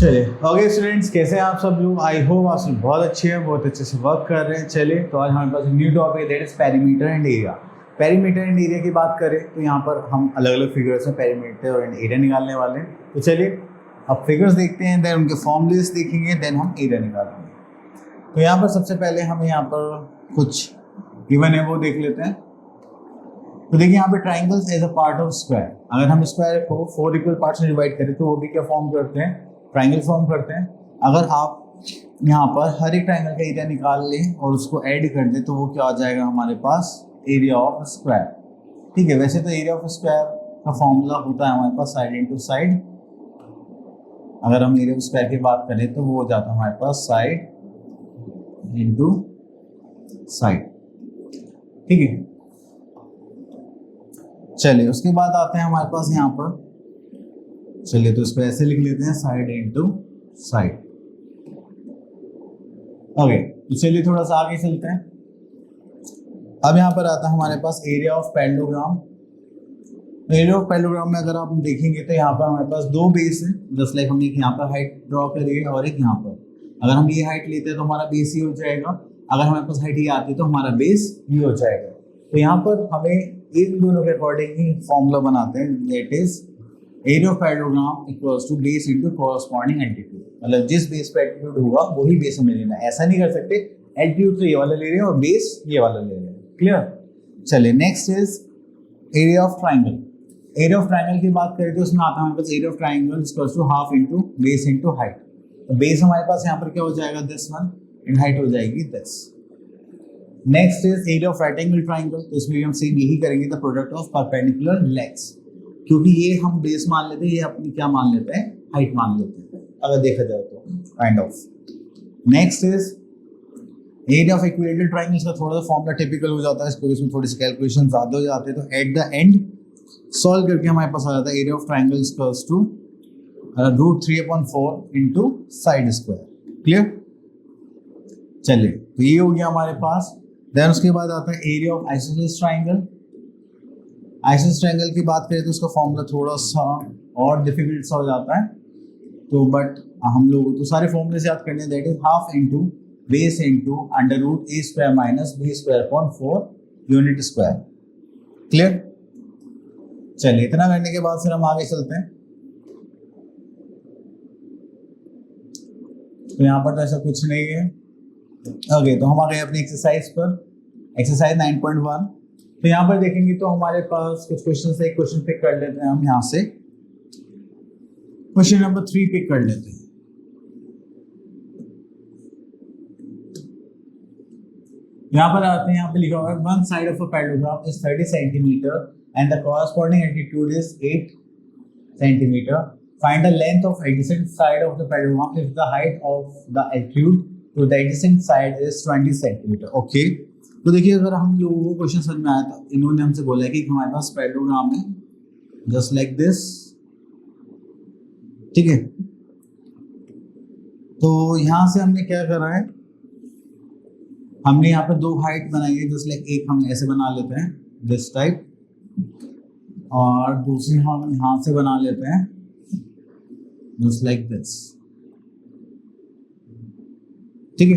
चलिए okay students, कैसे हैं आप सब लोग। आई होप आप सब बहुत अच्छे हैं, बहुत अच्छे से वर्क कर रहे हैं। चलिए तो आज हमारे पास न्यू टॉपिक है, that is perimeter and area. Perimeter and area की बात करें तो यहाँ पर हम अलग अलग फिगर्स में पेरीमीटर एंड एरिया निकालने वाले हैं। तो चलिए अब फिगर्स देखते हैं, देन उनके फॉर्मूलेस देखेंगे, देन हम एरिया निकालेंगे। तो यहाँ पर सबसे पहले हम यहाँ पर कुछ गिवन है वो देख लेते हैं। तो देखिए यहाँ पे triangles as a part of square, अगर हम स्क्वायर को 4 इक्वल पार्ट्स में डिवाइड करें तो वो भी क्या फॉर्म करते हैं, ट्राइंगल फॉर्म करते हैं। अगर आप यहाँ पर हर एक ट्राइंगल का एरिया निकाल लें और उसको ऐड कर दें तो वो क्या आ जाएगा हमारे पास, एरिया ऑफ स्क्वायर। ठीक है, वैसे तो एरिया ऑफ स्क्वायर का फॉर्मूला होता है हमारे पास साइड इंटू साइड। अगर हम एरिया ऑफ स्क्वायर की बात करें तो वो हो जाता है हमारे पास साइड इंटू साइड। ठीक है, चलिए उसके बाद आते हैं हमारे पास यहाँ पर, चलिए तो इसको ऐसे लिख लेते हैं साइड इंटू साइड। ओके, तो चलिए थोड़ा सा आगे चलते हैं। अब यहाँ पर आता है हमारे पास area of parallelogram. Area of parallelogram में अगर आप देखेंगे तो यहाँ पर हमारे पास दो बेस है, जस्ट लाइक हमने यहाँ पर हाइट ड्रॉ करी है और एक यहाँ पर। अगर हम ये हाइट लेते हैं तो हमारा बेस ये हो जाएगा, अगर हमारे पास हाइट ये आती है तो हमारा बेस ये हो जाएगा। तो यहाँ पर हमें इन दोनों के अकॉर्डिंग ही फॉर्मूला बनाते हैं, that is area of parallelogram equals to base into corresponding altitude. मतलब जिस बेस पे एल्टीट्यूड होगा वही बेस हमें लेना है, ऐसा नहीं कर सकते एल्टीट्यूड तो ये वाला ले रहे हैं और बेस ये वाला ले रहे हैं। क्लियर। चलिए next is area of triangle. Area of triangle की बात करें तो उसमें आता है हमारे पास area of triangle equals to half into base into height. तो बेस हमारे पास यहाँ पर क्या हो जाएगा, दिस वन, एंड हाइट हो जाएगी this. Next is area of right angle triangle. तो इसमें भी हम सेम यही करेंगे, the product of perpendicular legs, क्योंकि ये हम बेस मान लेते हैं, ये अपनी क्या मान लेते हैं, हाइट मान लेते हैं अगर देखा जाए तो kind of. Next is area of equilateral triangles का थोड़ा सा फॉर्मूला टिपिकल हो जाता है, इसको इसमें थोड़ी सी कैलकुलेशन ज्यादा हो जाते हैं। तो एट द एंड सॉल्व करके हमारे पास आ जाता है area of triangle equals to √3/4 into side square. Clear. चलिए तो ये हो गया हमारे पास। देन उसके बाद आता है area of isosceles triangle. Isosceles triangle की बात करें तो उसका फॉर्मूला थोड़ा सा और डिफिकल्ट सा हो जाता है, तो बट हम लोग तो सारे फॉर्मूले से याद करने हैं, that is half into base into √a² minus b²/4 unit square. Clear. चलिए इतना करने के बाद फिर हम आगे चलते हैं। तो यहाँ पर तो ऐसा कुछ नहीं है। ओके, तो हम आ गए अपनी एक्सरसाइज पर, एक्सरसाइज 9.1। तो यहाँ पर देखेंगे तो हमारे पास कुछ क्वेश्चन है, एक क्वेश्चन पिक कर लेते हैं हम यहाँ से। क्वेश्चन नंबर 3 पिक कर लेते हैं। यहाँ पर आते हैं, यहाँ पे लिखा हुआ है one side of a parallelogram is 30 centimetre and the corresponding altitude is 8 centimetre. Find the length of adjacent side of the parallelogram if the height of the altitude to the adjacent side is 20 centimetre. Okay, तो देखिए अगर हम लोगों को question समझ में आया था, इन्होंने हमसे बोला है कि हमारे पास पैरेललोग्राम है जस्ट लाइक दिस। ठीक है, तो यहां से हमने क्या करा है, हमने यहाँ पे दो हाइट बनाई है, जस्ट लाइक एक हम ऐसे बना लेते हैं दिस टाइप, और दूसरी हम यहां से बना लेते हैं जस्ट लाइक दिस। ठीक है,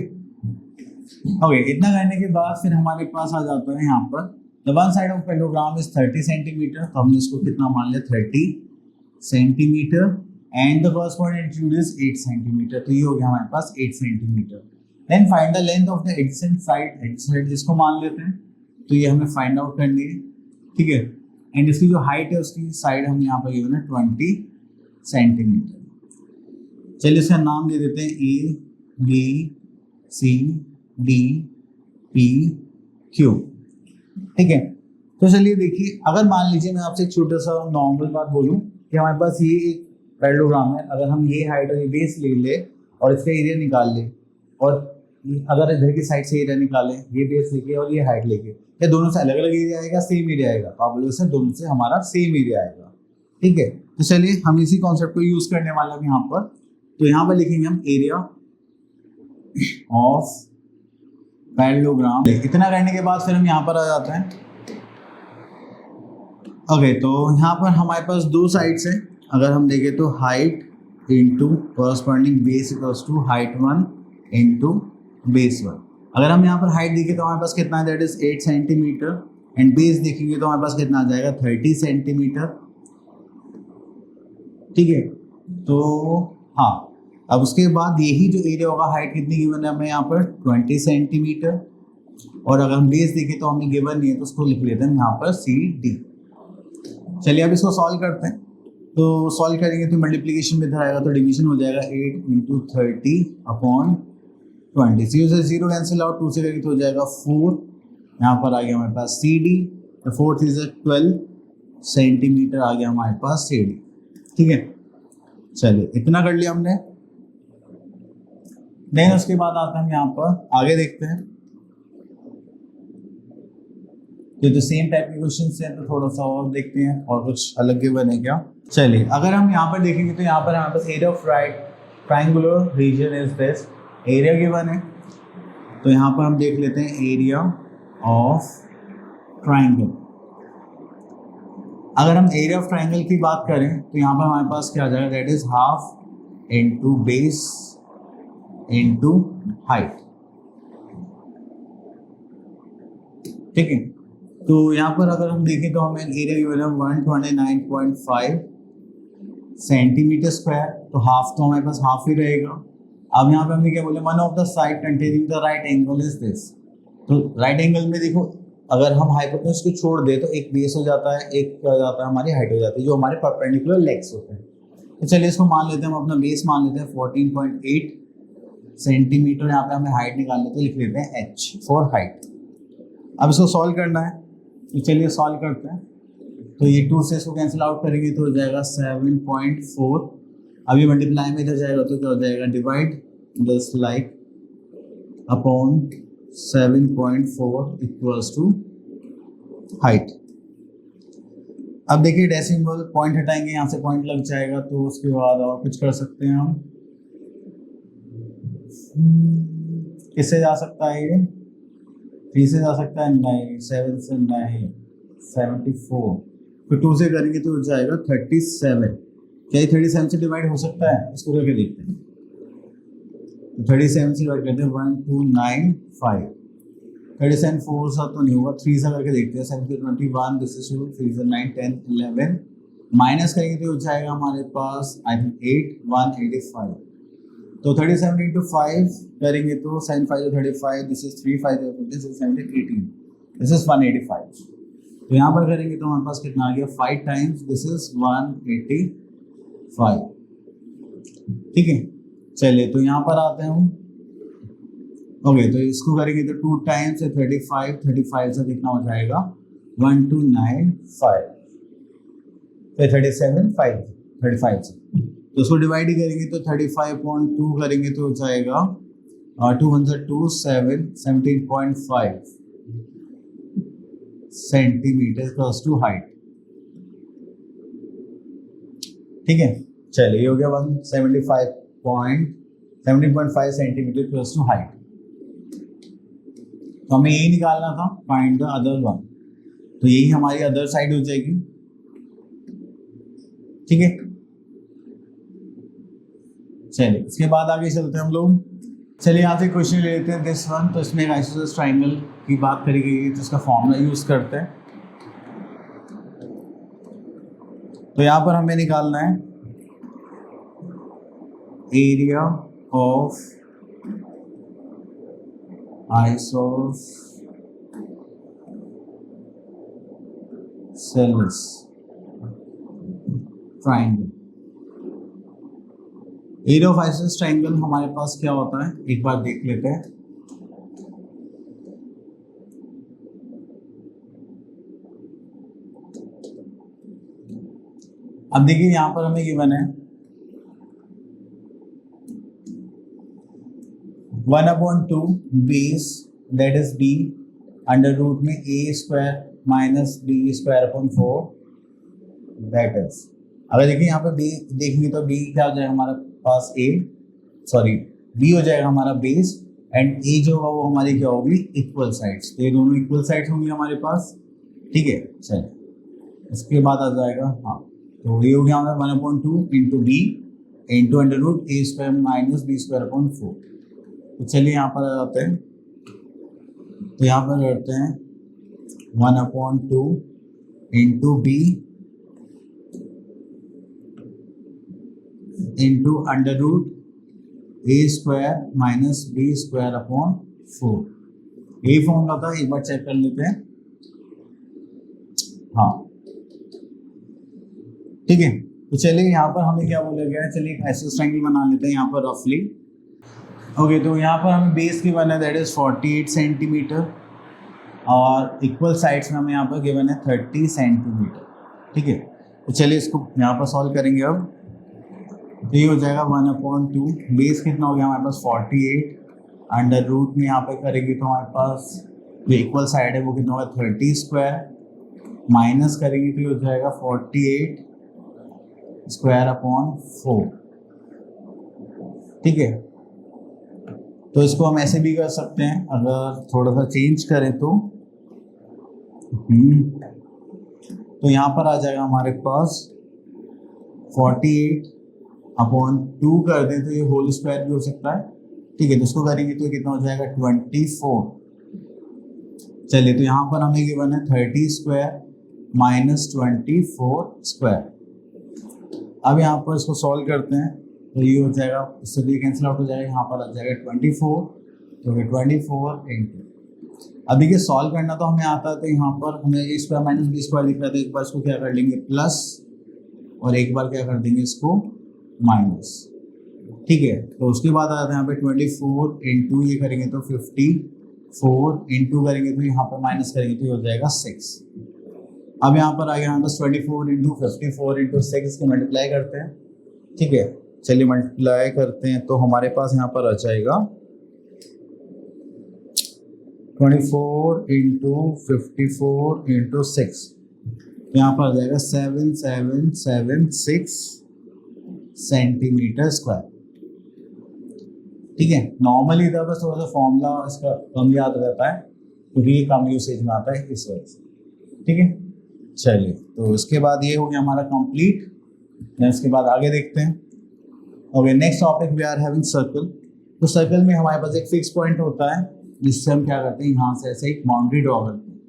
ओके, इतना करने के बाद फिर हमारे पास आ जाता है यहाँ पर the one side of parallelogram is 30 centimetre. तो हमने इसको कितना मान लिया, 30 centimetre, and the corresponding altitude is 8 centimetre. तो ये हो गया हमारे पास 8 centimetre. Then find the length of the adjacent side, adjacent जिसको मान लेते हैं, तो ये हमें फाइंड आउट करनी है। ठीक है, एंड इसकी जो हाइट है उसकी साइड हम यहाँ पर गिवन है 20 सेंटीमीटर। चलिए इसका नाम दे देते हैं A B C D P Q। ठीक है, तो चलिए देखिए, अगर मान लीजिए मैं आपसे एक छोटा सा नॉर्मल बात बोलूं कि हमारे पास ये एक पैरेललोग्राम है, अगर हम ये हाइट और ये बेस ले ले और इसका एरिया निकाल ले, और अगर इधर की साइड से एरिया निकालें, ये बेस लेके और ये हाइट लेके, या दोनों से अलग अलग एरिया आएगा, सेम एरिया आएगा? तो आप बोलोगे सर दोनों से हमारा सेम एरिया आएगा। ठीक है, तो चलिए हम इसी कॉन्सेप्ट को यूज करने वाले हैं यहाँ पर। तो यहाँ पर लिखेंगे हम एरिया ऑफ पैरेललोग्राम। इतना करने के बाद फिर हम यहाँ पर आ जाते हैं। ओके, तो यहाँ पर हमारे पास दो साइड्स हैं, अगर हम देखें तो height into corresponding base equals to height 1 into base 1। अगर हम यहाँ पर हाइट देखें तो हमारे पास कितना है, that is 8 centimetre, and base देखेंगे तो हमारे पास कितना आ जाएगा 30 सेंटीमीटर। ठीक है, तो हाँ, अब उसके बाद यही जो एरिया होगा, हाइट कितनी गिवन है हमें यहाँ पर 20 सेंटीमीटर, और अगर हम बेस देखें तो हमें गिवन नहीं है तो उसको लिख लेते हैं यहाँ पर CD। चलिए अब इसको सॉल्व करते हैं। तो सॉल्व करेंगे तो मल्टीप्लिकेशन में इधर आएगा तो डिवीजन हो जाएगा 8 इंटू 30/20। सी से 0 कैंसिल आउट, 2 से करेंगे तो हो जाएगा 4। यहाँ पर आ गया हमारे पास CD, तो 4 इज 12 सेंटीमीटर आ गया हमारे पास CD। ठीक है, चलिए इतना कर लिया हमने। देन उसके बाद आते हैं हम यहाँ पर आगे देखते हैं। तो सेम टाइप के क्वेश्चन हैं तो थोड़ा सा और देखते हैं और कुछ अलग गिवन है क्या। चलिए अगर हम यहाँ पर देखेंगे तो यहाँ पर हमारे पास area of right triangular region is this, area given है। तो यहाँ पर हम देख लेते हैं एरिया ऑफ ट्रायंगल। अगर हम एरिया ऑफ ट्रायंगल की बात करें तो यहाँ पर हमारे पास क्या आ जाएगा, that is half into base into height. ठीक है, तो यहाँ पर अगर हम देखें तो हमें एरिया गिवन है 129.5 सेंटीमीटर स्क्वायर, तो हाफ तो हमारे पास हाफ ही रहेगा। अब यहाँ पे हमने क्या बोले, one of the side containing the right angle is this. तो राइट एंगल में देखो, अगर हम हाइपोटेन्यूज को छोड़ दे तो एक बेस हो जाता है, एक क्या हो जाता है हमारी हाइट हो जाती है, जो हमारे परपेंडिकुलर लेग्स होते हैं। तो चलिए इसको मान लेते हैं, हम अपना बेस मान लेते हैं 14.8 सेंटीमीटर। यहाँ पे हमें हाइट निकालने तो लिख लेते हैं H फॉर हाइट। अब इसको सॉल्व करना है, तो चलिए सॉल्व करते हैं। तो ये 2 से इसको कैंसिल आउट करेंगे तो हो जाएगा 7.4। अभी मल्टीप्लाई में इधर जाएगा तो क्या हो जाएगा, divide this like upon 7.4 equals to height. अब देखिए डेसिमल पॉइंट हटाएंगे, यहाँ से पॉइंट लग जाएगा, तो उसके बाद और कुछ कर सकते हैं हम। किससे जा सकता है ये, 3 से जा सकता है, नहीं 7 से नहीं, 74। तो 2 से करेंगे तो हो जाएगा 37। क्या ये 37 से डिवाइड हो सकता है, इसको करके देखते हैं। तो 37 से डिवाइड करते हैं 1295। 37 4 सा तो नहीं होगा, 3 सा करके देखते हैं। 7 से 21, दिस इज 2, 3 से 9 10 11, माइनस करेंगे तो हो जाएगा हमारे पास आई थिंक 8 185। तो 37 इंटू 5 करेंगे तो 7 5 35, this is 3 5 this is 17 18, this is 185। तो यहाँ पर करेंगे तो हमारे पास कितना आ गया, 5 टाइम्स, दिस इज 185। ठीक है, चलिए तो यहाँ पर आते हैं हम। ओके, तो इसको करेंगे तो 2 टाइम्स 35, 35 से कितना हो जाएगा 1295, तो 37 5 35 से, तो उसको डिवाइड ही करेंगे तो 35.2 करेंगे तो हो जाएगा 2 7 17.5 सेंटीमीटर प्लस टू हाइट। ठीक है, चलिए हो गया 17.5 सेंटीमीटर प्लस टू हाइट। तो हमें यही निकालना था, फाइंड द अदर वन। तो यही हमारी अदर साइड हो जाएगी। ठीक है, चलिए इसके बाद आगे चलते हैं हम लोग। चलिए यहाँ से क्वेश्चन ले लेते हैं दिस वन। तो इसमें एक आइसोसेलेस ट्राइंगल की बात करी गई है, तो इसका फॉर्मूला यूज करते हैं। तो यहाँ पर हमें निकालना है area of isosceles triangle. Area of isosceles triangle हमारे पास क्या होता है, एक बार देख लेते हैं। अब देखिए यहां पर हमें गिवन है 1/2 base that is b under root में a square minus b square upon 4 that is. अगर देखिए यहाँ पे b देखेंगे तो b क्या हो जाएगा हमारे पास b हो जाएगा हमारा बेस, एंड a जो होगा वो हमारी क्या होगी, इक्वल साइड्स। तो ये दोनों इक्वल साइड्स होंगी हमारे पास। ठीक है, चलिए इसके बाद आ जाएगा, हाँ, तो ये हो गया हमारा 1/2 into b into under root a square minus b square upon 4। तो चलिए यहाँ पर आ जाते हैं, तो यहाँ पर करते हैं 1/2 into b into under root a square minus b square upon 4। यही फॉर्मूला था, एक बार चेक कर लेते हैं। हाँ ठीक है, तो चलिए यहाँ पर हमें क्या बोला गया है, चलिए एक आइसोसेलेस ट्रायंगल बना लेते हैं यहाँ पर रफली। ओके, तो यहाँ पर हमें बेस गिवन है दैट इज 48 सेंटीमीटर और इक्वल साइड्स में हमें यहाँ पर गिवन है 30 सेंटीमीटर। ठीक है, तो चलिए इसको यहाँ पर सॉल्व करेंगे। अब तो ये हो जाएगा 1/2, बेस कितना हो गया हमारे पास 48, अंडर रूट में यहाँ पे करेंगे तो हमारे पास जो इक्वल साइड है वो कितना होगा 30 स्क्वायर, माइनस करेंगे तो ये हो जाएगा 48 स्क्वायर अपॉन 4। ठीक है, तो इसको हम ऐसे भी कर सकते हैं, अगर थोड़ा सा चेंज करें तो यहाँ पर आ जाएगा हमारे पास 48 अपॉन 2 कर दें तो ये होल स्क्वायर भी हो सकता है। ठीक है, तो इसको करेंगे तो कितना हो जाएगा 24। चलिए, तो यहाँ पर हमें गिवन है 30 स्क्वायर माइनस 24 स्क्वायर। अब यहाँ पर इसको सॉल्व करते हैं तो ये हो जाएगा, इससे भी कैंसिल आउट हो जाएगा, यहाँ पर आ जाएगा 24, तो 24 इंटू। अब देखिए सॉल्व करना तो हमें आता है, तो यहाँ पर हमें ए स्क्वायर माइनस बी स्क्वायर दिख रहा था, एक बार इसको क्या कर लेंगे प्लस और एक बार क्या कर देंगे इसको माइनस। ठीक है, तो उसके बाद आ जाता है यहाँ पे 24 इंटू ये करेंगे तो 54 इंटू करेंगे तो यहाँ पर माइनस करेंगे तो ये हो जाएगा 6। अब यहाँ पर आ गया हमारे पास 24 इंटू 54 इंटू 6 को मल्टीप्लाई करते हैं। ठीक है, चलिए मल्टीप्लाई करते हैं तो हमारे पास यहाँ पर आ जाएगा 24 इंटू 54 इंटू 6, यहाँ पर आ जाएगा 7776 सेंटीमीटर स्क्वायर। ठीक है, नॉर्मली इधर बस थोड़ा सा फॉर्मूला इसका कम याद रहता है क्योंकि ये कम यूसेज में आता है इस वजह से। ठीक है, चलिए, तो इसके बाद ये हो गया हमारा कंप्लीट। इसके बाद आगे देखते हैं। Okay, next topic we are having circle. तो सर्कल में हमारे पास एक फिक्स पॉइंट होता है जिससे हम क्या करते हैं, यहाँ से ऐसे एक बाउंड्री ड्रॉ करते हैं,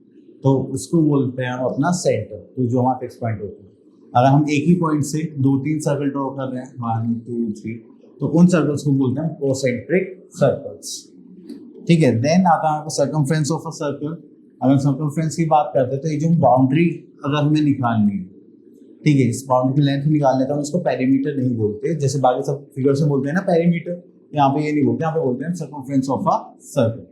तो उसको बोलते हैं अपना सेंटर, तो जो हमारा फिक्स पॉइंट होता है। अगर हम एक ही पॉइंट से 2-3 सर्कल ड्रॉ कर रहे हैं 1 2 3, तो उन सर्कल्स को बोलते हैं कोसेंट्रिक सर्कल्स। ठीक है, देन आता है सर्कमफ्रेंस ऑफ अ सर्कल। अगर सर्कमफ्रेंस की बात करते हैं तो ये जो बाउंड्री अगर हमें निकालनी है, ठीक है, इस बाउंड्री की लेंथ निकालने का हम इसको पेरीमीटर नहीं बोलते, जैसे बाकी सब फिगर से बोलते हैं ना पेरीमीटर, यहाँ पे ये नहीं बोलते, यहाँ पे बोलते हैं circumference of a circle.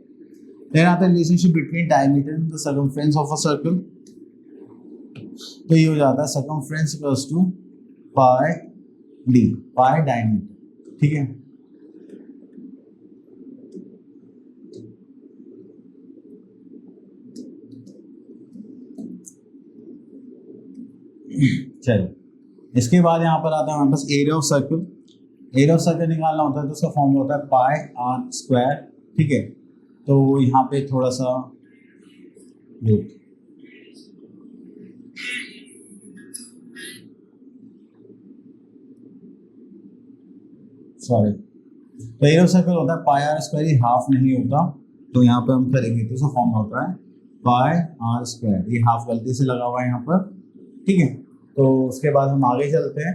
Then आता है relationship between diameter and the circumference of a circle. तो ये हो जाता है circumference equals to pi d, pi diameter. ठीक है, चलिए, इसके बाद यहाँ पर आता है हमारे पास area of circle. Area of circle निकालना होता है तो उसका फॉर्म होता है पाई आर स्क्वायर। ठीक है, तो यहाँ पे थोड़ा सा सॉरी, तो एरिया ऑफ सर्कल होता है पाई आर स्क्वायर, ये हाफ नहीं होता, तो यहाँ पे हम करेंगे तो उसका फॉर्म होता है पाई आर स्क्वायर, ये हाफ गलती से लगा हुआ है यहाँ पर। ठीक है, तो उसके बाद हम आगे चलते हैं।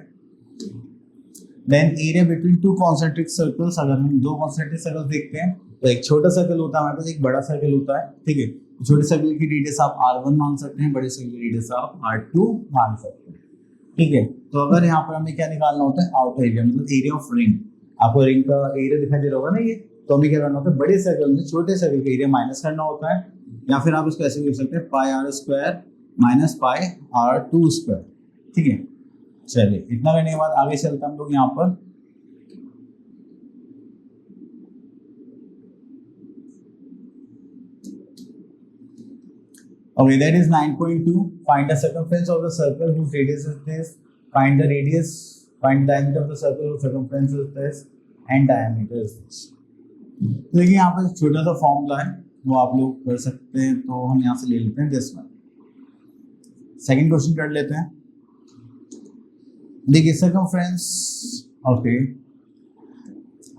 Then area between 2 concentric circles. अगर हम 2 कॉन्सेंट्रिक सर्कल्स देखते हैं तो एक छोटा सर्कल होता है हमारे पास, एक बड़ा सर्कल होता है। ठीक है, छोटे सर्कल की रेडियस आप R1 मान सकते हैं, बड़े सर्कल की रेडियस आप R2 मान सकते हैं। ठीक है, तो अगर यहाँ पर हमें क्या निकालना होता है, आउटर एरिया, मतलब एरिया ऑफ रिंग। आपको रिंग का एरिया दिखाई दे रहा होगा ना, ये तो हमें क्या करना होता है, बड़े सर्कल में छोटे सर्कल का एरिया माइनस करना होता है, या फिर आप इसको ऐसे भी लिख सकते हैं pi r square minus pi R2 square. ठीक है, चलिए, इतना करने के बाद आगे चलते हैं हम लोग यहाँ पर। Okay, that is 9.2. Find the circumference of the circle whose radius is this. Find the radius, find the diameter of the circle whose circumference is this, and diameter is this. तो देखिए यहाँ पर छोटा सा फॉर्मूला है, वो आप लोग कर सकते हैं, तो हम यहाँ से ले लेते हैं दिस वन। सेकंड क्वेश्चन कर लेते हैं। देखिए सर्कमफ्रेंस ओके,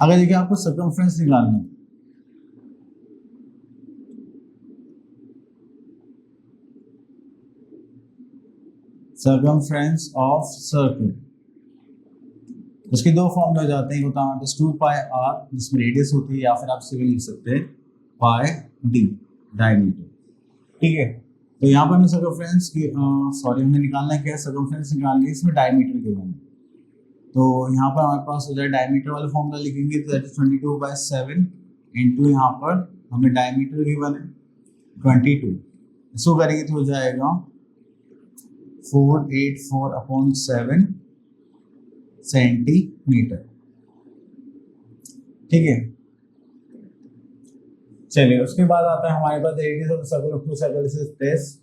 अगर देखिए आपको सर्कमफ्रेंस निकालना है, सर्कमफ्रेंस ऑफ सर्कल, उसके दो फॉर्मूले हो जाते हैं, होता है 2 पाई आर जिसमें रेडियस होती है, या फिर आप सिर्फ लिख सकते हैं पाई डी डायमीटर। ठीक है, तो यहाँ पर हमें सर्कमफ्रेंस की हमें निकालना है क्या है, सर्कमफ्रेंस निकालनी है, इसमें डायमीटर गिवन है। तो यहाँ पर हमारे पास हो जाए डायमीटर वाला फॉर्मूला लिखेंगे तो दैट इज 22/7 इंटू यहाँ पर हमें डायमीटर गिवन है 22, इसको करेंगे तो हो जाएगा 484/7 सेंटीमीटर। ठीक है, चलिए उसके बाद आता है हमारे पास radius of the circle of two circles is this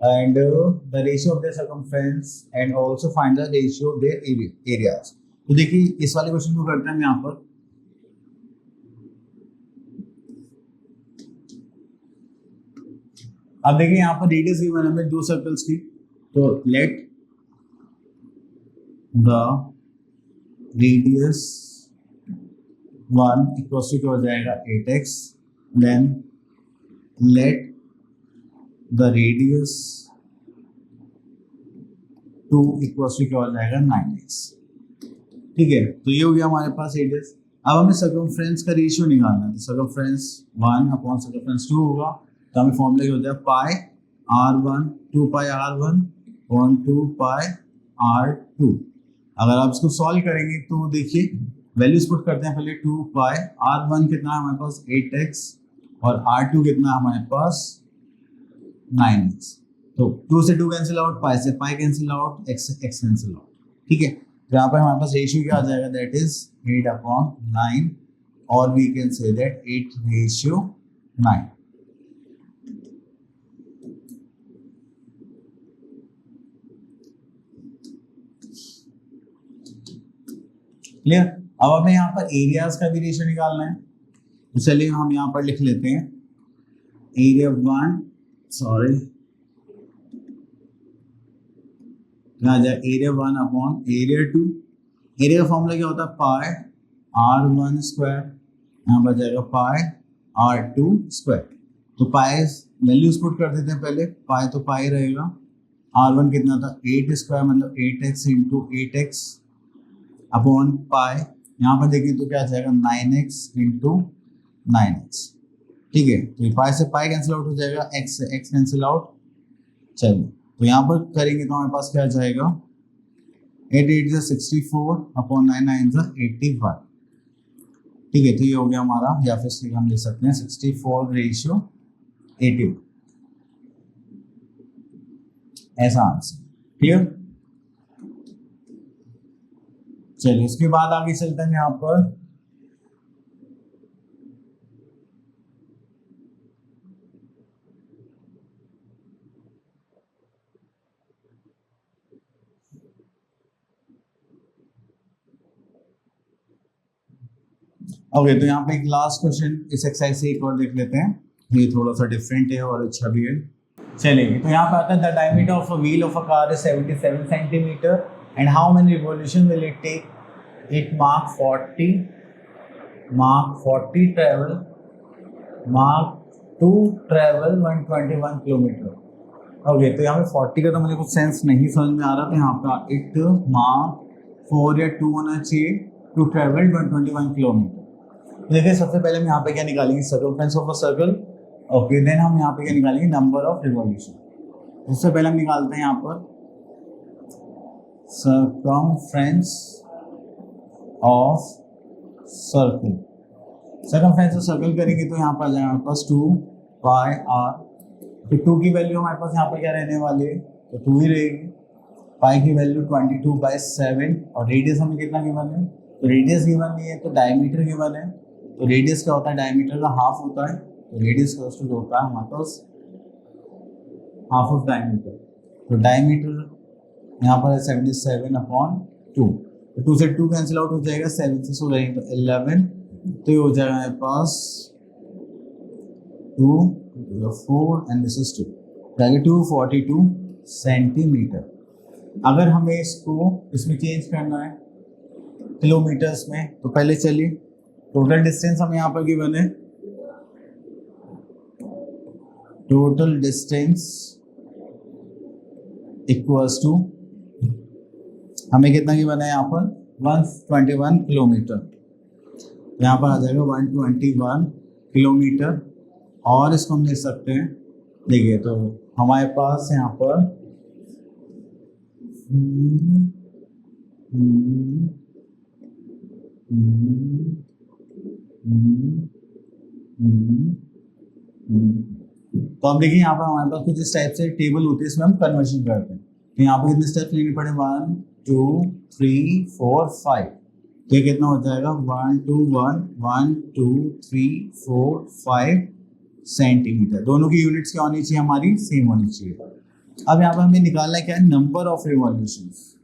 and the ratio of the circumference and also find the ratio of their areas. तो देखिए इस वाले क्वेश्चन को करते हैं हम यहाँ पर। अब देखिए यहाँ पर रेडियस गिवन है हमें दो सर्कल्स की, तो let the radius 1 equal to क्या हो जाएगा 8x, then let the radius 2 equal to क्या हो जाएगा 9x। ठीक है, तो ये हो गया हमारे पास रेडियस। अब हमें सर्कमफ्रेंस का रेशियो निकालना है, तो सर्कमफ्रेंस 1 अपॉन सर्कमफ्रेंस 2 होगा, तो हमें फॉर्मूला क्या हो जाएगा पाई r1 2 पाई r1 अपॉन 2 पाई r2। अगर आप इसको सॉल्व करेंगे तो देखिए वैल्यूज पुट करते हैं पहले, 2 पाई r1 कितना है हमारे पास 8x और r2 कितना है हमारे पास 9x। तो 2 से 2 कैंसिल आउट, पाई से पाई कैंसिल आउट, x से x कैंसिल आउट। ठीक है, तो यहाँ पर हमारे पास रेशियो क्या आ जाएगा, दैट इज 8/9 और we can say that 8:9। Clear. अब हमें यहाँ पर एरियाज का भी रेशियो निकालना है, तो चलिए हम यहाँ पर लिख लेते हैं एरिया 1 सॉरी आ जाए एरिया 1 अपॉन एरिया 2। एरिया का फॉर्मूला क्या होता है पाई r1 स्क्वायर, यहाँ पर जाएगा पाई r2 स्क्वायर। तो पाई वैल्यूज पुट कर देते हैं पहले, पाई तो पाई रहेगा, r1 कितना था 8 स्क्वायर मतलब 8x into 8x upon pi, यहाँ पर देखिए तो क्या जाएगा 9x इंटू 9x। ठीक है, तो पाई से पाई कैंसिल आउट हो जाएगा, x से x कैंसिल आउट। चलिए तो यहाँ पर करेंगे तो हमारे पास क्या जाएगा 8 8 64 अपॉन 9 9 81। ठीक है, तो ये हो गया हमारा, या फिर हम लिख सकते हैं 64:81 ऐसा आंसर। क्लियर। चलिए उसके बाद आगे चलते हैं यहाँ पर ओके, तो यहाँ पे एक लास्ट क्वेश्चन इस एक्सरसाइज से एक और देख लेते हैं, ये थोड़ा सा डिफरेंट है और अच्छा भी है। चलिए तो यहाँ पे आता है the diameter of a wheel of a car is 77 centimetre and how many revolution will it take, it mark 40 travel mark 2 travel 121 kilometre. Okay, तो यहाँ पे 40 का तो मुझे कुछ सेंस नहीं समझ में आ रहा, तो यहाँ पे इट मार्क 4 या 2 होना चाहिए टू ट्रेवल 121 किलोमीटर। देखिए सबसे पहले हम यहाँ पे क्या निकालेंगे, circumference of a circle. Okay, then हम यहाँ पे क्या निकालेंगे, नंबर ऑफ रिवॉल्यूशन। उससे पहले हम निकालते हैं यहाँ पर circumference of circle. Circumference of circle करेंगे तो यहाँ पर आ जाएगा हमारे पास 2 पाई r। तो 2 की वैल्यू हमारे पास यहाँ पर क्या रहने वाली है, तो 2 ही रहेगी। पाई की वैल्यू 22/7 और रेडियस हमें कितना गिवन है, तो रेडियस गिवन नहीं है तो डायमीटर गिवन है। तो रेडियस क्या होता है, डायमीटर का हाफ होता है, तो रेडियस का जो होता है हमारे पास हाफ ऑफ डायमीटर। तो डायमीटर यहाँ पर है 77/2। तो 2 से 2 कैंसिल आउट हो जाएगा, 7 से 16 तो 11, तो ये हो जाएगा हमारे पास 2 4 एंड दिस इज 2, 242 सेंटीमीटर। अगर हमें इसको इसमें चेंज करना है किलोमीटर्स में। तो पहले चलिए टोटल डिस्टेंस हमें यहाँ पर गिवन है, टोटल डिस्टेंस इक्वल्स टू हमें कितना गिवन है यहाँ पर 121 किलोमीटर। यहाँ पर आ जाएगा 121 किलोमीटर। और इसको हम लिख सकते हैं, देखिए तो हमारे पास यहाँ पर तो अब देखिए यहाँ पर हमारे पास कुछ इस टाइप से टेबल होती है, इसमें हम कन्वर्शन करते हैं। तो यहाँ पर कितने स्टेप्स लेने पड़े, 1 2 3 4 5। तो ये कितना हो जाएगा 1 2 1 1 2 3 4 5 सेंटीमीटर। दोनों की यूनिट्स क्या होनी चाहिए, हमारी सेम होनी चाहिए। अब यहाँ पर हमें निकालना है क्या है, नंबर ऑफ रिवॉल्यूशंस।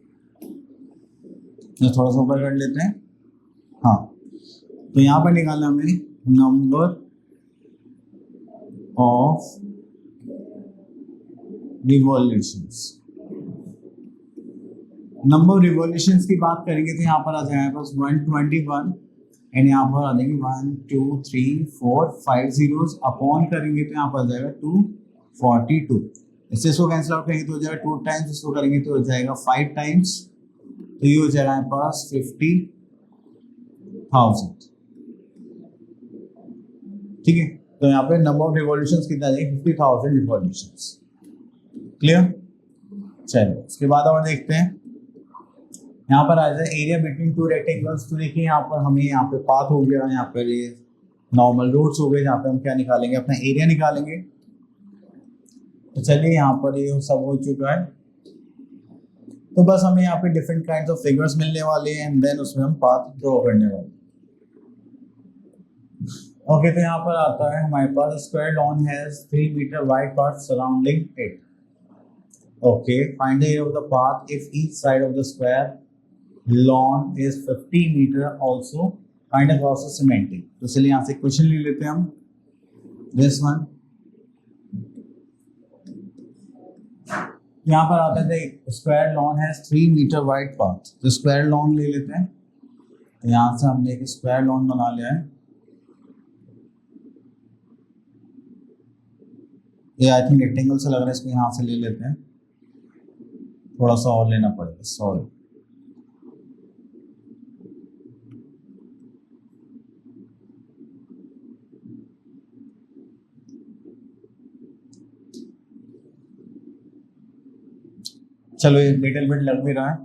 तो थोड़ा सा ऊपर कर लेते हैं। हाँ, तो यहाँ पर निकालना हमें number of revolutions. Number of revolutions की बात करेंगे तो यहाँ पर आ जाएगा पास 121 एंड यहाँ पर आ जाएंगे 1 2 3 4 5 जीरोस अपॉन करेंगे तो यहाँ पर आ जाएगा 242। इससे इसको कैंसिल आउट करेंगे तो हो जाएगा 2 टाइम्स, इसको करेंगे तो हो जाएगा 5 टाइम्स, तो ये हो जाएगा हमारे पास 50,000। ठीक है, तो यहाँ पे नंबर ऑफ रिवॉल्यूशंस कितना जाएगा 50,000 रिवॉल्यूशंस। क्लियर। चलो उसके बाद और देखते हैं, यहाँ पर आ जाए एरिया बिटवीन टू रेक्टेंगल्स। तो देखिए यहाँ पर हमें यहाँ पे पाथ हो गया, यहाँ पर ये नॉर्मल रोड्स हो गए, जहाँ पे हम क्या निकालेंगे, अपना एरिया निकालेंगे। तो चलिए यहाँ पर ये सब हो चुका है। तो बस हमें यहाँ पे डिफरेंट काइंड्स ऑफ फिगर्स मिलने वाले हैं एंड देन उसमें हम पाथ ड्रॉ करने वाले हैं। ओके, तो यहाँ पर आता है हमारे पास square lawn has 3 metre wide path surrounding it. Okay, find the area of the path if each side of the square lawn is 50 meter also find across the cementing। तो चलिए यहाँ से क्वेश्चन ले लेते हैं हम, दिस वन। यहाँ पर आता है square lawn has 3 metre wide path. तो स्क्वायर लॉन ले लेते हैं। तो यहाँ से हमने एक स्क्वायर लॉन बना लिया है। ये आई थिंक रेक्टेंगल से लग रहा है, इसको यहाँ से ले लेते हैं, थोड़ा सा और लेना पड़ेगा, सॉरी। चलो ये लिटिल बिट लग भी रहा है।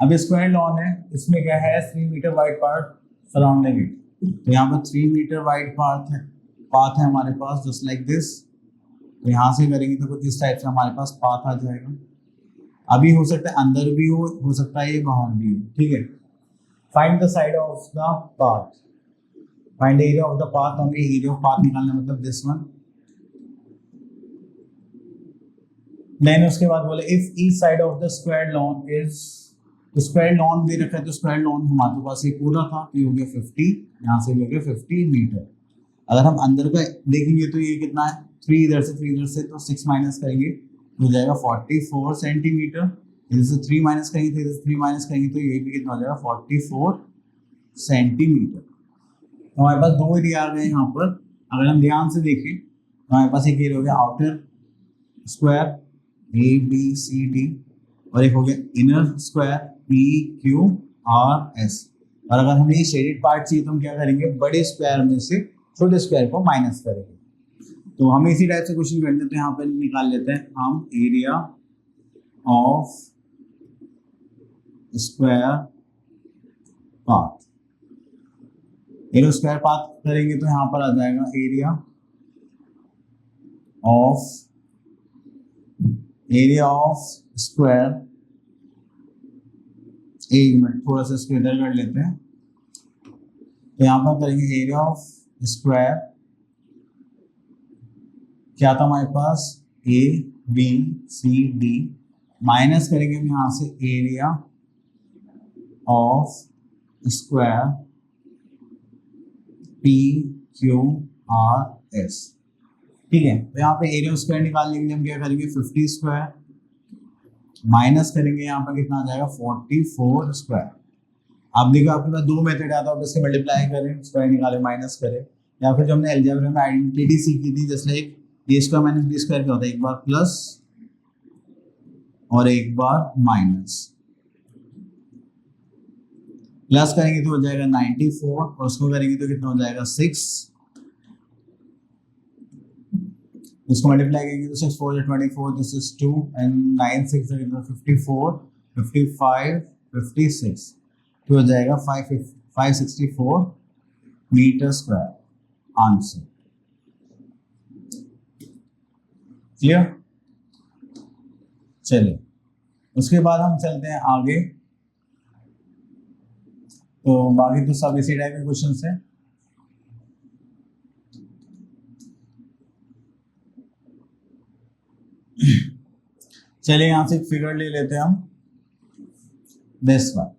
अब स्क्वायर लॉन है, इसमें क्या है 3 metre wide part surrounding it. तो यहाँ पर 3 मीटर वाइड पाथ है हमारे पास, जस्ट लाइक दिस। तो यहाँ से करेंगे तो कुछ इस टाइप से हमारे पास पाथ आ जाएगा। अभी हो सकता है अंदर भी हो सकता है ये बाहर भी हो। ठीक है, find the side of the path, find the area of the path. हमें एरिया ऑफ पाथ निकालना, मतलब दिस वन। देन उसके बाद बोले if each side of the square lawn is, square lawn दे रखा है तो स्क्वायर लॉन हमारे पास ये पूरा था, ये हो गया 50, यहाँ से हो गया 50 मीटर। अगर हम अंदर का देखेंगे तो ये कितना है, 3 इधर से 3 इधर से, तो 6 माइनस करेंगे तो हो जाएगा 44 सेंटीमीटर। इधर से 3 माइनस करेंगे तो इधर से 3 माइनस करेंगे तो ये भी कितना हो जाएगा 44 सेंटीमीटर। तो हमारे पास 2 एरिया आ गए यहाँ पर। अगर हम ध्यान से देखें तो हमारे पास एक एरिया हो गया आउटर स्क्वायर ABCD और एक हो गया इनर स्क्वायर PQRS। और अगर हमें ये शेडेड पार्ट चाहिए तो हम क्या करेंगे, बड़े स्क्वायर में से छोटे स्क्वायर को माइनस करेंगे। तो हमें इसी टाइप से क्वेश्चन करते हैं, तो यहाँ पर निकाल लेते हैं हम area of square path. Area square path करेंगे तो यहाँ पर आ जाएगा एरिया ऑफ स्क्वायर, एक मिनट थोड़ा सा इसको इधर कर लेते हैं। तो यहाँ पर करेंगे एरिया ऑफ स्क्वायर, क्या था हमारे पास ABCD, माइनस करेंगे हम यहाँ से एरिया ऑफ स्क्वायर PQRS। ठीक है, तो यहाँ पे एरिया स्क्वायर निकालने के लिए हम क्या करेंगे 50 स्क्वायर माइनस करेंगे यहाँ पर कितना आ जाएगा 44 स्क्वायर। आप देखो आपके पास दो मेथड आता है, आप इससे मल्टीप्लाई करें, स्क्वायर निकाले, माइनस करें, या फिर जो हमने अलजेब्रा में आइडेंटिटी सीखी थी, जैसे एक ए स्क्वायर माइनस बी स्क्वायर क्या होता है, एक बार प्लस और एक बार माइनस। प्लस करेंगे तो हो जाएगा 94 और उसको करेंगे तो कितना हो जाएगा 6, इसको मल्टीप्लाई करेंगे तो 6 4 24, दिस इज 2 एंड 9 6 54 55 56, तो हो जाएगा 564 मीटर स्क्वायर आंसर। क्लियर? चलिए उसके बाद हम चलते हैं आगे। तो बाकी तो सब इसी टाइप के क्वेश्चन है। चलिए यहां से फिगर ले लेते हैं हम दिस वन।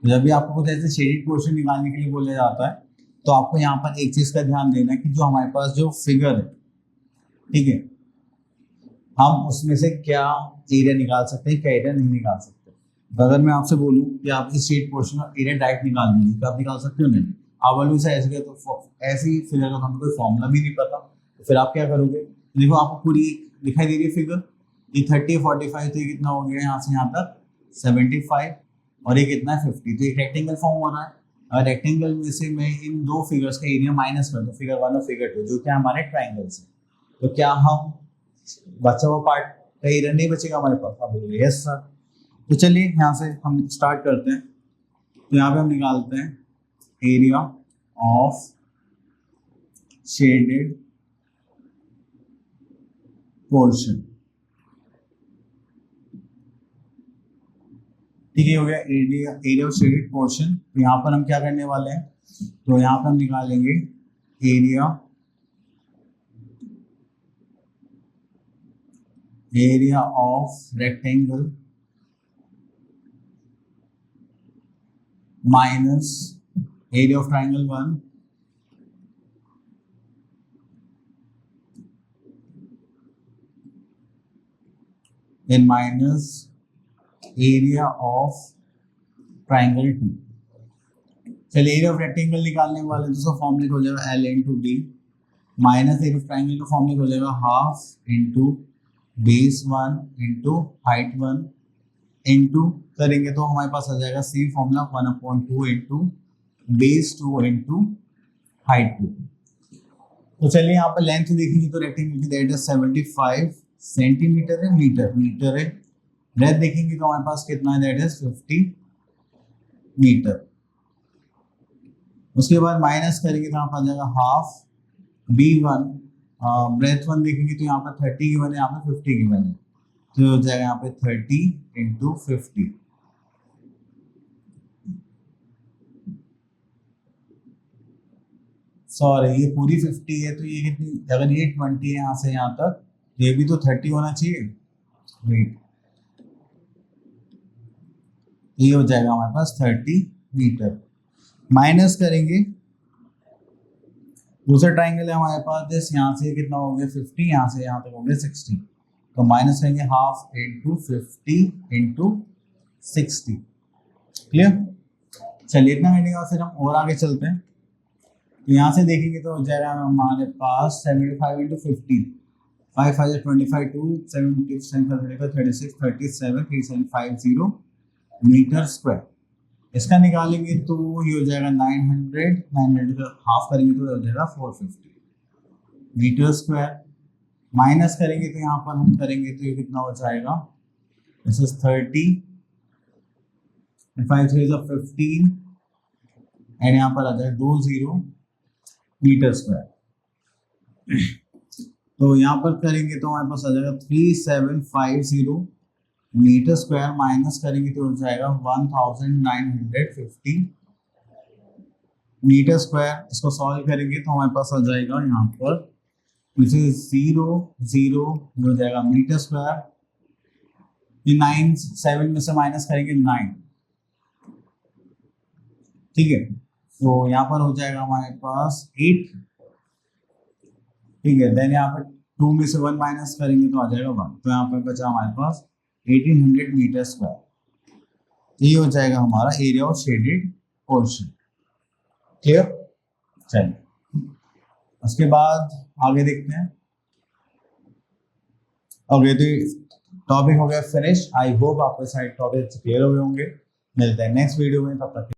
जब भी आपको कुछ ऐसे शेडेड क्वेश्चन निकालने के लिए बोला जाता है तो आपको यहाँ पर एक चीज का ध्यान देना है कि जो हमारे पास जो फिगर है, ठीक है, हम उसमें से क्या एरिया निकाल सकते हैं, क्या एरिया नहीं निकाल सकते। तो अगर मैं आपसे बोलूं कि आप इस शेड पोर्शन का एरिया डायरेक्ट निकाल दीजिए तो आप निकाल सकते हो? नहीं। आप बोलो से ऐसे तो ऐसी फिगर का हमें कोई फॉर्मूला भी नहीं पता, तो फिर आप क्या करोगे? देखो आपको पूरी दिखाई दे रही है फिगर, ये 30 45, तो ये कितना हो गया यहाँ से यहाँ तक 75 और ये कितना है 50, तो एक रेक्टेंगल फॉर्म हो रहा है। और रेक्टेंगल में से मैं इन दो फिगर्स का एरिया माइनस कर दूं, फिगर 1 और फिगर 2 जो क्या हमारे ट्राइंगल्स है, तो क्या हम बचा हुआ पार्ट का एरिया नहीं बचेगा हमारे पास? आप बोलोगे यस सर। तो चलिए यहाँ से हम स्टार्ट करते हैं। तो यहाँ पे हम निकालते हैं एरिया ऑफ शेडेड पोर्शन। ठीक है, हो गया एरिया ऑफ शेडेड पोर्शन। तो यहाँ पर हम क्या करने वाले हैं, तो यहाँ पर हम निकालेंगे area of rectangle minus area of triangle 1 then minus area of triangle 2। चलिए एरिया ऑफ रेक्टेंगल निकालने वाले तो उसका फॉर्मूला हो जाएगा L into D, minus area of triangle का फॉर्मूला हो जाएगा half into base 1 into height 1 into करेंगे तो हमारे पास आ जाएगा same formula 1/2 into base 2 into height 2। तो चलिए यहाँ पर लेंथ देखेंगे तो रेक्टेंगल की दैट इज 75 सेंटीमीटर है, मीटर है। ब्रेथ देखेंगे तो हमारे पास कितना है, दैट इज 50 मीटर। उसके बाद माइनस करेंगे तो यहाँ पर आ जाएगा हाफ B1, ब्रेथ 1 देखेंगे तो यहाँ पर 30 गिवन है, यहाँ पर 50 गिवन है, तो हो जाएगा यहाँ पे 30 इंटू 50। सॉरी ये पूरी 50 है, तो ये कितनी, अगर ये 20 है यहाँ से यहाँ तक, ये भी तो 30 होना चाहिए। वेट, ये हो जाएगा हमारे पास 30 मीटर। माइनस करेंगे दूसरा ट्राइंगल है हमारे पास दिस, यहाँ से कितना हो गया 50, यहाँ से यहाँ तक हो गया 60, तो माइनस करेंगे हाफ इंटू 50 इंटू 60। क्लियर? चलिए इतना करने के बाद फिर हम और आगे चलते हैं। तो यहाँ से देखेंगे तो हो जाएगा हमारे पास 75 इंटू 50, 5 5 25 2 7 36 37 3750 मीटर स्क्वायर। इसका निकालेंगे तो ये हो जाएगा 900 का हाफ करेंगे तो हो जाएगा 450 मीटर स्क्वायर। माइनस करेंगे तो यहाँ पर हम करेंगे तो ये कितना हो जाएगा, दिस इज 30 5 3 15 एंड यहाँ पर आ जाएगा 20 मीटर स्क्वायर। तो यहाँ पर करेंगे तो हमारे पास आ जाएगा 3750 मीटर स्क्वायर, माइनस करेंगे तो हो जाएगा 1950 मीटर स्क्वायर। इसको सॉल्व करेंगे तो हमारे पास आ जाएगा यहाँ पर 0 0 हो जाएगा मीटर स्क्वायर। ये 9 7 में से माइनस करेंगे 9, ठीक है, तो यहाँ पर हो जाएगा हमारे पास 8, ठीक है। देन यहाँ पर 2 में से 1 माइनस करेंगे तो आ जाएगा 1, तो यहाँ पर बचा हमारे पास 1800 मीटर स्क्वायर। ये हो जाएगा हमारा area of shaded portion. Clear? चलिए उसके बाद आगे देखते हैं। ओके तो टॉपिक हो गया फिनिश। आई होप आपके सारे टॉपिक क्लियर हो गए होंगे। मिलते हैं नेक्स्ट वीडियो में, तब तक